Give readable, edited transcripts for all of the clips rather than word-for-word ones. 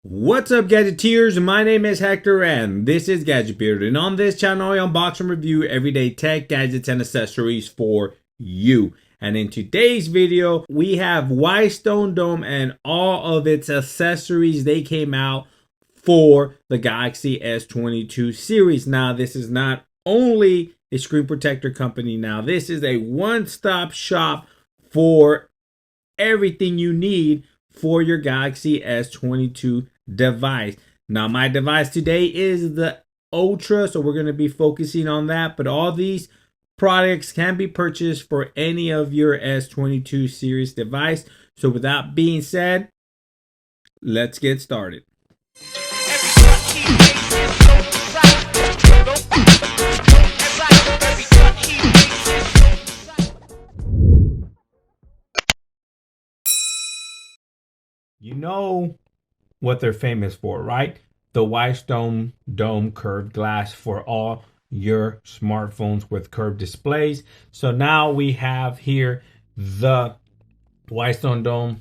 What's up, Gadgeteers? My name is Hector and this is Gadget Beard, and on this channel I unbox and review everyday tech, gadgets, and accessories for you. And in today's video we have WhitestoneDome and all of its accessories. They came out for the Galaxy S22 series. Now this is not only a screen protector company, now this is a one-stop shop for everything you need for your Galaxy S22 device. Now my device today is the Ultra, so we're going to be focusing on that, but all these products can be purchased for any of your S22 series device. So with that being said, let's get started. You know what they're famous for, right? The WhitestoneDome curved glass for all your smartphones with curved displays. So now we have here the WhitestoneDome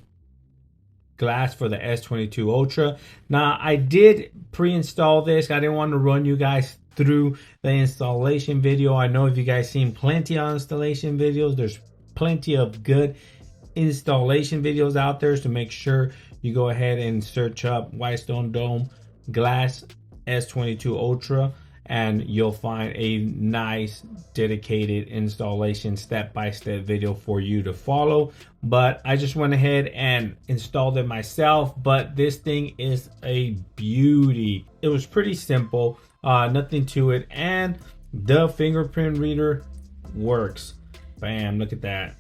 glass for the S22 Ultra. Now I did pre-install this. I didn't want to run you guys through the installation video. I know if you guys seen plenty of installation videos, there's plenty of good installation videos out there, so make sure you go ahead and search up WhitestoneDome glass S22 Ultra and you'll find a nice dedicated installation step-by-step video for you to follow. But I just went ahead and installed it myself, but this thing is a beauty. It was pretty simple, nothing to it, and the fingerprint reader works. Bam, look at that.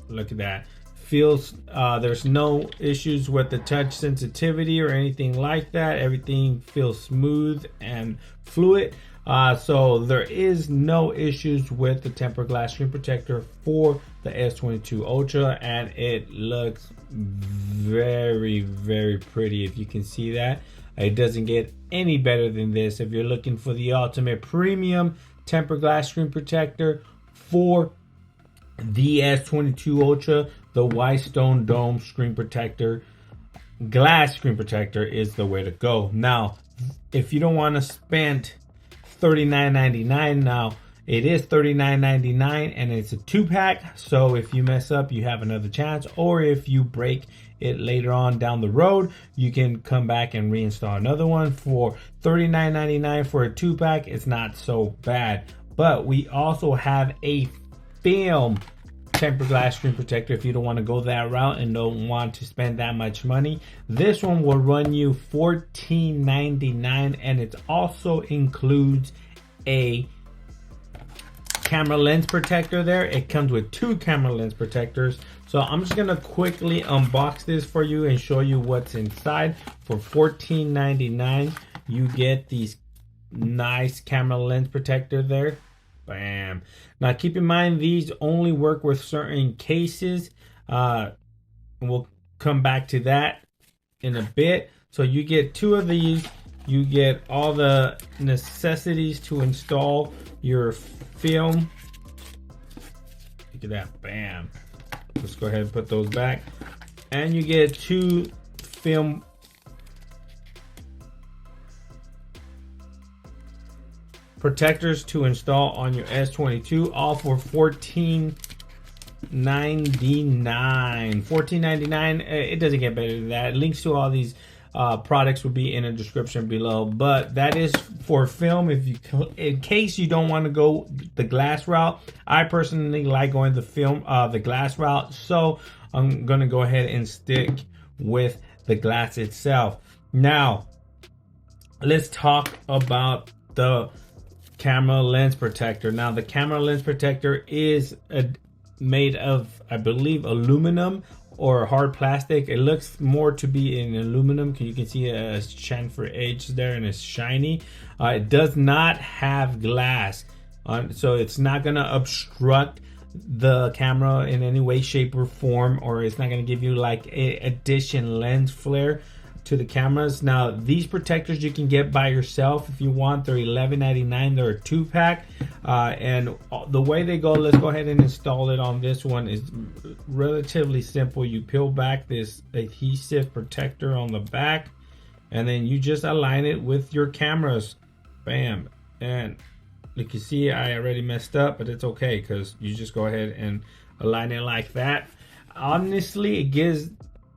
Look at that. Feels there's no issues with the touch sensitivity or anything like that. Everything feels smooth and fluid, so there is no issues with the tempered glass screen protector for the S22 Ultra, and it looks very, very pretty. If you can see that, it doesn't get any better than this. If you're looking for the ultimate premium tempered glass screen protector for the S22 Ultra, the WhitestoneDome screen protector, glass screen protector is the way to go. Now, if you don't want to spend $39.99, now it is $39.99 and it's a 2-pack. So if you mess up, you have another chance, or if you break it later on down the road, you can come back and reinstall another one. For $39.99 for a 2-pack, it's not so bad. But we also have a film tempered glass screen protector. If you don't want to go that route and don't want to spend that much money, this one will run you $14.99, and it also includes a camera lens protector there. It comes with 2 camera lens protectors. So I'm just gonna quickly unbox this for you and show you what's inside. For $14.99 you get these nice camera lens protector there. Bam. Now keep in mind, these only work with certain cases. We'll come back to that in a bit. So you get 2 of these. You get all the necessities to install your film. Look at that. Bam. Let's go ahead and put those back. And you get 2 film protectors to install on your S22, all for $14.99. It doesn't get better than that. Links to all these products will be in the description below, but that is for film. If you, in case you don't want to go the glass route, I personally like going the glass route, so I'm gonna go ahead and stick with the glass itself. Now let's talk about the camera lens protector. Now the camera lens protector is made of, I believe, aluminum or hard plastic. It looks more to be in aluminum. You can see a chamfer edge there and it's shiny. It does not have glass, so it's not gonna obstruct the camera in any way, shape, or form, or it's not gonna give you like a addition lens flare to the cameras. Now these protectors you can get by yourself if you want. They're $11.99. They're a 2-pack, and the way they go, let's go ahead and install it on this one, is relatively simple. You peel back this adhesive protector on the back, and then you just align it with your cameras. Bam. And you can see I already messed up, but it's okay because you just go ahead and align it like that. Honestly, it gives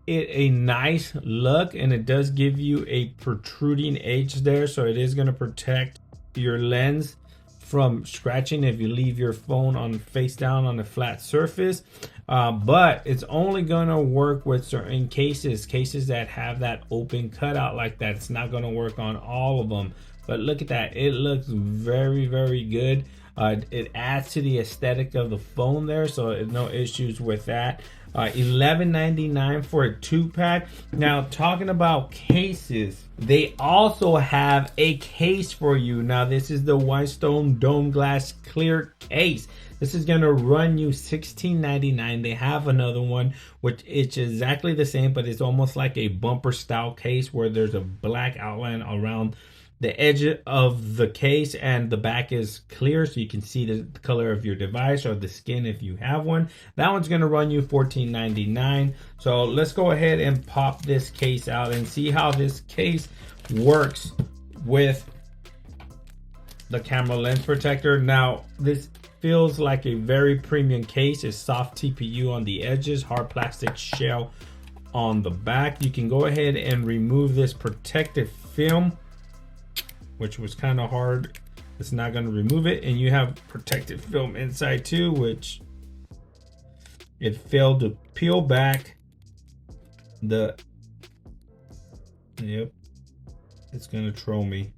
it a nice look, and it does give you a protruding edge there, so it is going to protect your lens from scratching if you leave your phone on face down on a flat surface. But it's only going to work with certain cases that have that open cutout like that. It's not going to work on all of them. But look at that, it looks very, very good. It adds to the aesthetic of the phone there, so no issues with that. $11.99 for a 2-pack. Now, talking about cases, they also have a case for you. Now, this is the Whitestone Dome Glass Clear Case. This is going to run you $16.99. They have another one, which it's exactly the same, but it's almost like a bumper style case where there's a black outline around the edge of the case, and the back is clear so you can see the color of your device or the skin if you have one. That one's going to run you $14.99. So let's go ahead and pop this case out and see how this case works with the camera lens protector. Now, this feels like a very premium case. It's soft TPU on the edges, hard plastic shell on the back. You can go ahead and remove this protective film, which was kind of hard. It's not going to remove it, and you have protective film inside too, which it failed to peel back. Yep, it's gonna troll me.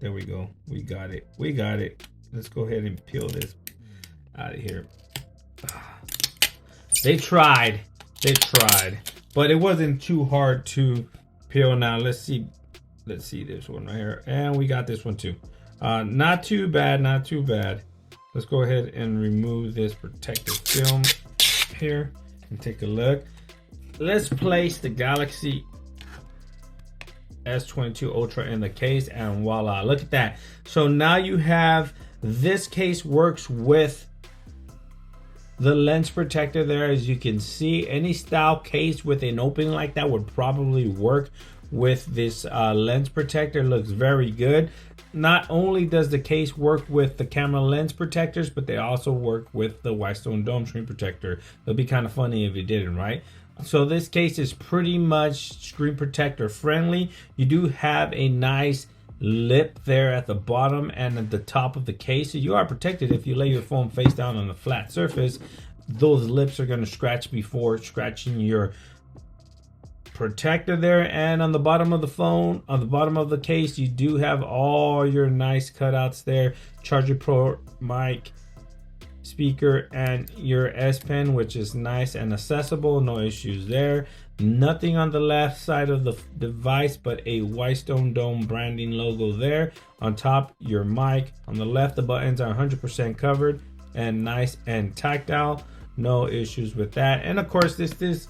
There we go, we got it. Let's go ahead and peel this out of here. They tried, but it wasn't too hard to peel. Now let's see this one right here, and we got this one too. Not too bad. Let's go ahead and remove this protective film here and take a look. Let's place the Galaxy S22 Ultra in the case, and voila, look at that. So now you have, this case works with the lens protector there. As you can see, any style case with an opening like that would probably work with this lens protector. Looks very good. Not only does the case work with the camera lens protectors, but they also work with the Whitestone Dome screen protector. It'll be kind of funny if you didn't, right? So this case is pretty much screen protector friendly. You do have a nice lip there at the bottom and at the top of the case, so you are protected. If you lay your phone face down on a flat surface, those lips are going to scratch before scratching your protector there. And on the bottom of the phone, on the bottom of the case, you do have all your nice cutouts there. Charger port, mic, speaker, and your S Pen, which is nice and accessible. No issues there. Nothing on the left side of the device but a Whitestone Dome branding logo there. On top, your mic. On the left, the buttons are 100% covered and nice and tactile. No issues with that. And of course, this is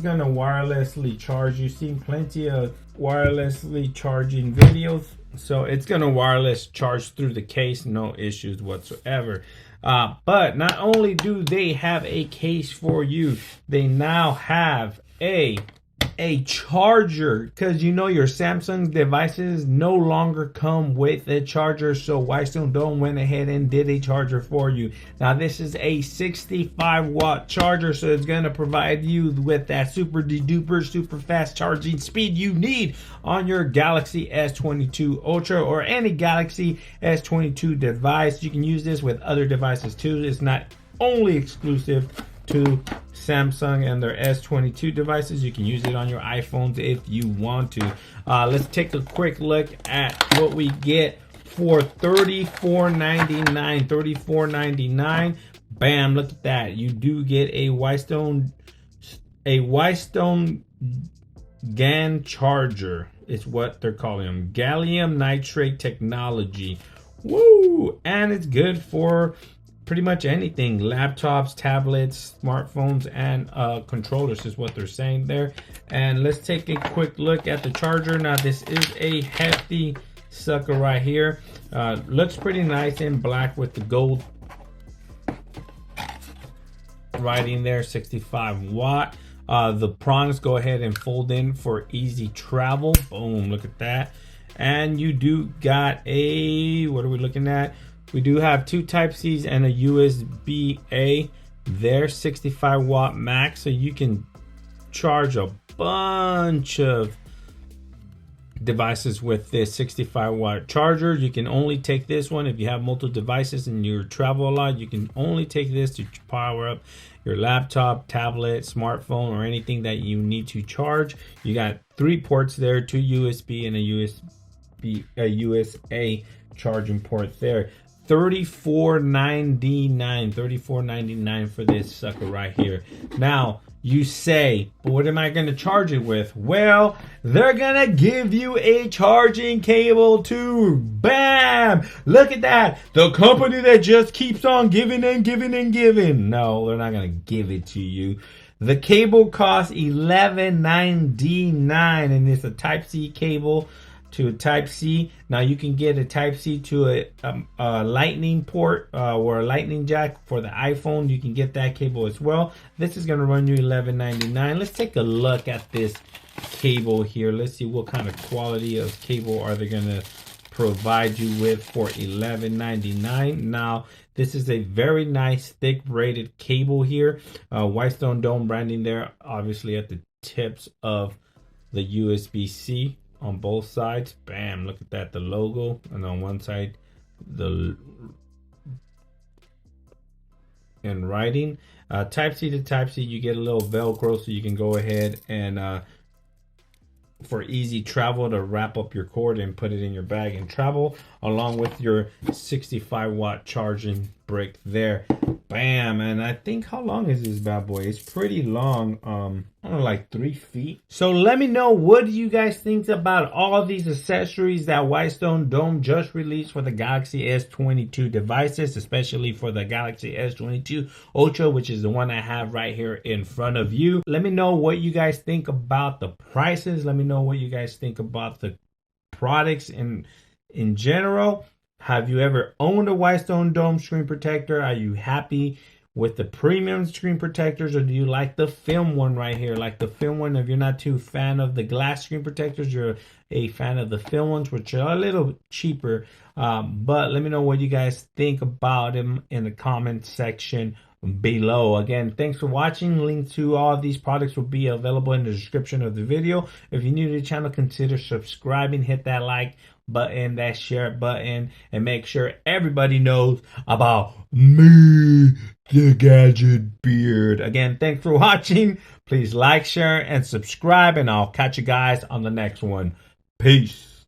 going to wirelessly charge. You've seen plenty of wirelessly charging videos, so it's going to wireless charge through the case. No issues whatsoever. But not only do they have a case for you, they now have a charger, because you know your Samsung devices no longer come with a charger. So Whitestone Dome went ahead and did a charger for you. Now this is a 65-watt charger, so it's going to provide you with that super duper super fast charging speed you need on your Galaxy S22 Ultra or any Galaxy S22 device. You can use this with other devices too. It's not only exclusive to Samsung and their S22 devices. You can use it on your iPhones if you want to. Let's take a quick look at what we get for $34.99. $34.99. Bam! Look at that. You do get a Whitestone GaN charger. It's what they're calling them. Gallium nitrate technology. Woo! And it's good for pretty much anything: laptops, tablets, smartphones, and controllers is what they're saying there. And let's take a quick look at the charger. Now this is a hefty sucker right here. Looks pretty nice in black with the gold writing there. 65 watt. The prongs go ahead and fold in for easy travel. Boom, look at that. And you do got a, what are we looking at? We do have 2 Type-Cs and a USB-A. They're 65 watt max, so you can charge a bunch of devices with this 65 watt charger. You can only take this one if you have multiple devices and you travel a lot. You can only take this to power up your laptop, tablet, smartphone, or anything that you need to charge. You got 3 ports there, 2 USB and a USA charging port there. $34.99 for this sucker right here. Now you say, but what am I going to charge it with? Well, they're gonna give you a charging cable too. Bam! Look at that. The company that just keeps on giving and giving and giving. No, they're not gonna give it to you. The cable costs $11.99 and it's a Type-C cable to a Type-C. Now you can get a Type-C to a lightning port or a lightning jack for the iPhone. You can get that cable as well. This is going to run you $11.99. Let's take a look at this cable here. Let's see what kind of quality of cable are they going to provide you with for $11.99. Now this is a very nice thick braided cable here. WhitestoneDome branding there, obviously at the tips of the USB-C. On both sides, bam, look at that, the logo, and on one side the in writing. Type-C to Type-C, you get a little velcro so you can go ahead and for easy travel to wrap up your cord and put it in your bag and travel, along with your 65 watt charging brick there. Bam. And I think, how long is this bad boy? It's pretty long. I don't know, like 3 feet. So let me know, what do you guys think about all these accessories that WhitestoneDome just released for the Galaxy S22 devices, especially for the Galaxy S22 Ultra, which is the one I have right here in front of you. Let me know what you guys think about the prices. Let me know what you guys think about the products in general. Have you ever owned a WhitestoneDome screen protector? Are you happy with the premium screen protectors, or do you like the film one right here? Like the film one, if you're not too fan of the glass screen protectors, you're a fan of the film ones, which are a little cheaper. But let me know what you guys think about them in the comment section below. Again, thanks for watching. Links to all of these products will be available in the description of the video. If you're new to the channel, consider subscribing, hit that like button, that share button, and make sure everybody knows about me, the Gadget Beard. Again, thanks for watching. Please like, share, and subscribe, and I'll catch you guys on the next one. Peace.